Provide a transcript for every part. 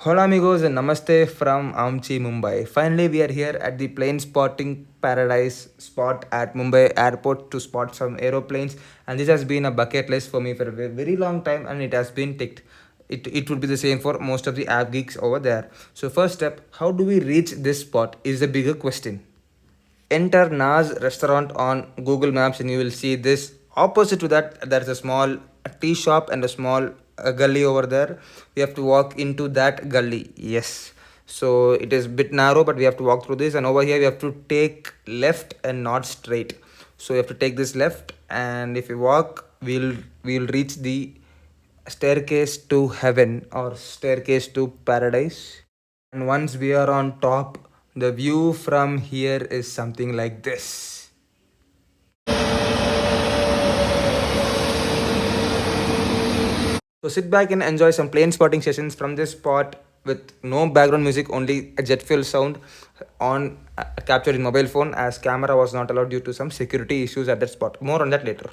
Hola amigos and namaste from Amchi, Mumbai. Finally, we are here at the plane spotting paradise spot at Mumbai airport to spot some aeroplanes. And this has been a bucket list for me for a very long time and it has been ticked. It would be the same for most of the app geeks over there. So first step, how do we reach this spot is the bigger question. Enter Naz restaurant on Google Maps and you will see this. Opposite to that, there's a small tea shop and a small gully over there. We have to walk into that gully. Yes. So it is a bit narrow, but we have to walk through this. And over here, we have to take left and not straight. So we have to take this left, and if we walk, we'll reach the staircase to heaven or staircase to paradise. And once we are on top, the view from here is something like this. So sit back and enjoy some plane spotting sessions from this spot with no background music, only a jet fuel sound on captured in mobile phone, as camera was not allowed due to some security issues at that spot. More on that later.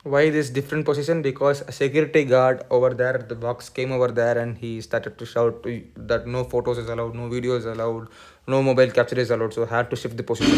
Why this different position? Because a security guard over there at the box came over there and he started to shout that no photos is allowed, no video is allowed, no mobile capture is allowed. So I had to shift the position.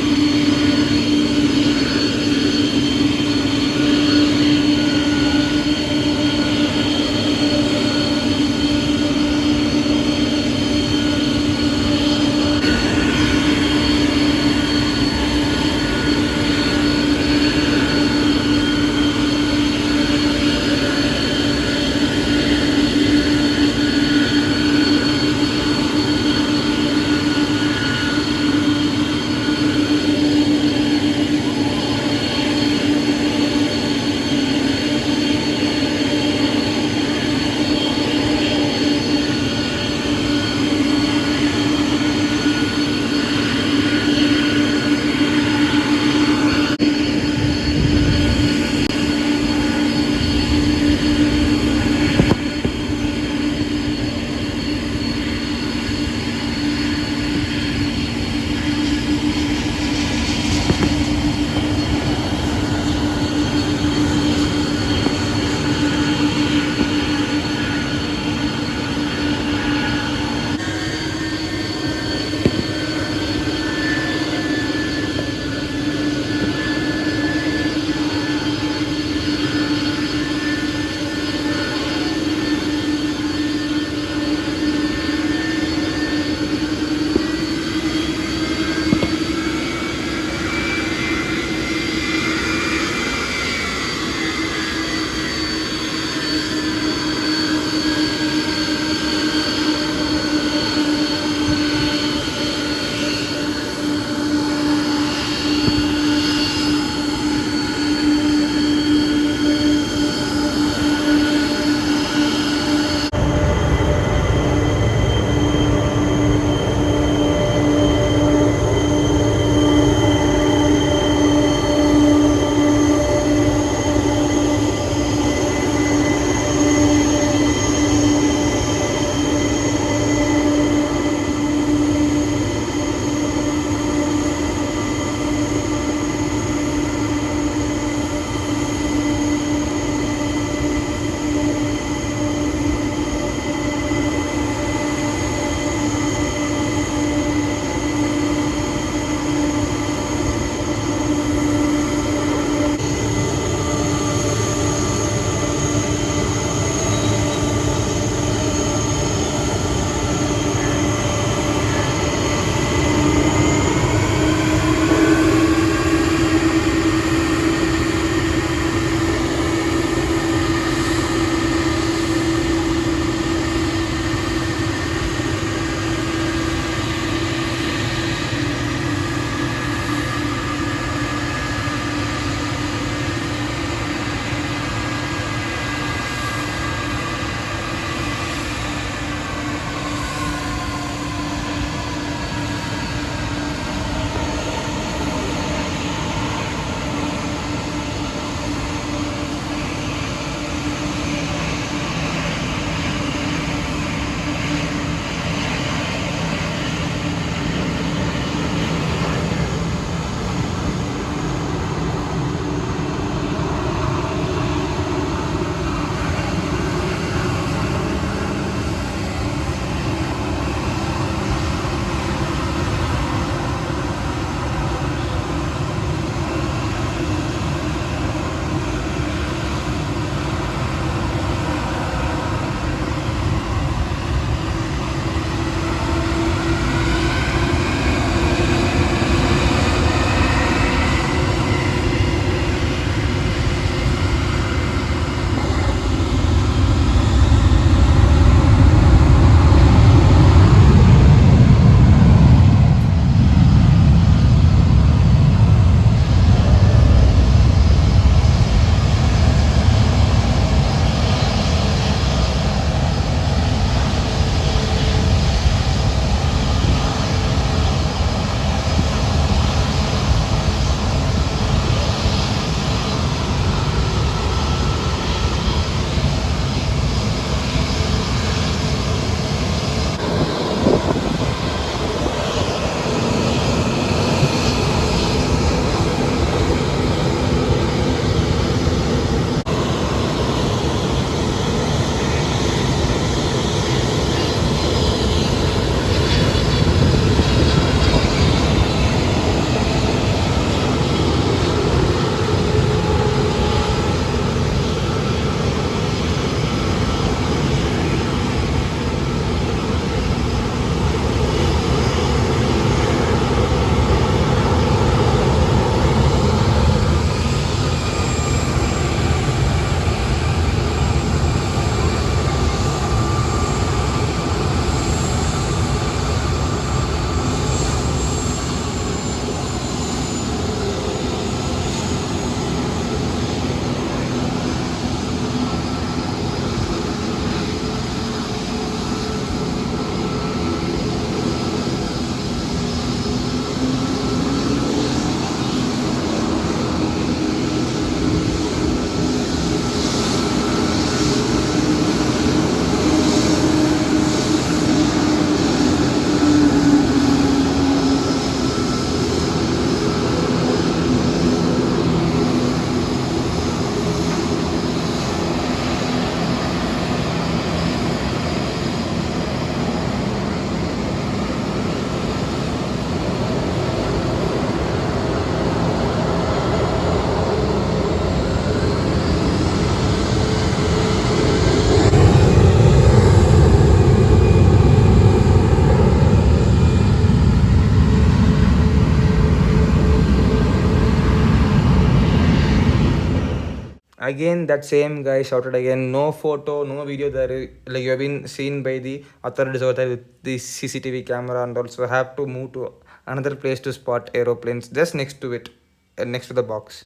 Again, that same guy shouted again, no photo, no video that like you have been seen by the authorities over there with the CCTV camera, and also have to move to another place to spot aeroplanes just next to it, next to the box.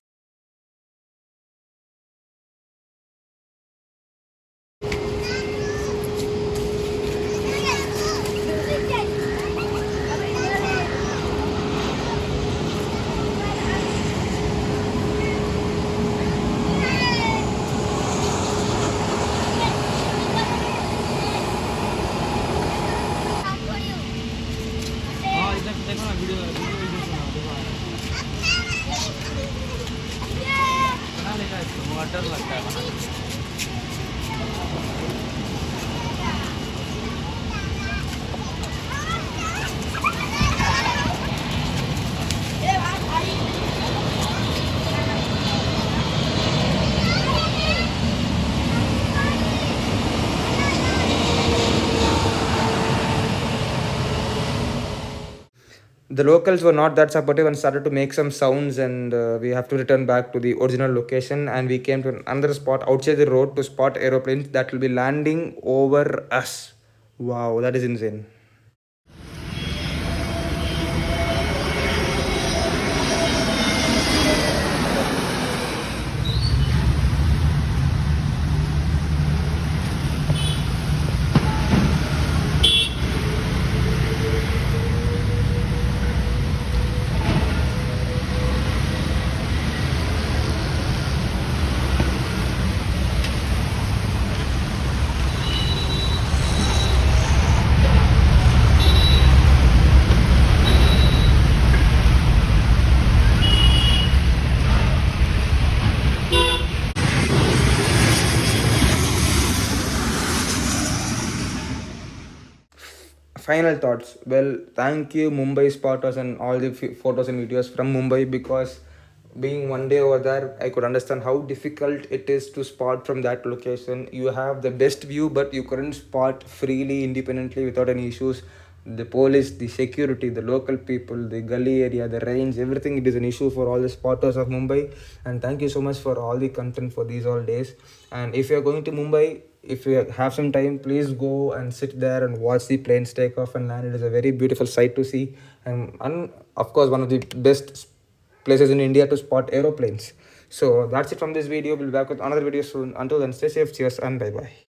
The locals were not that supportive and started to make some sounds, and we have to return back to the original location, and we came to another spot outside the road to spot aeroplanes that will be landing over us. Wow, that is insane. Final thoughts. Well, thank you, Mumbai spotters, and all the photos and videos from Mumbai, because being one day over there, I could understand how difficult it is to spot from that location. You have the best view, but you couldn't spot freely, independently, without any issues. The police, the security, the local people, the gully area, the range, everything, it is an issue for all the spotters of Mumbai. And thank you so much for all the content for these all days. And if you are going to Mumbai, if you have some time, please go and sit there and watch the planes take off and land. It is a very beautiful sight to see, and of course one of the best places in India to spot aeroplanes. So that's it from this video. We'll be back with another video soon. Until then, stay safe, cheers, and bye bye.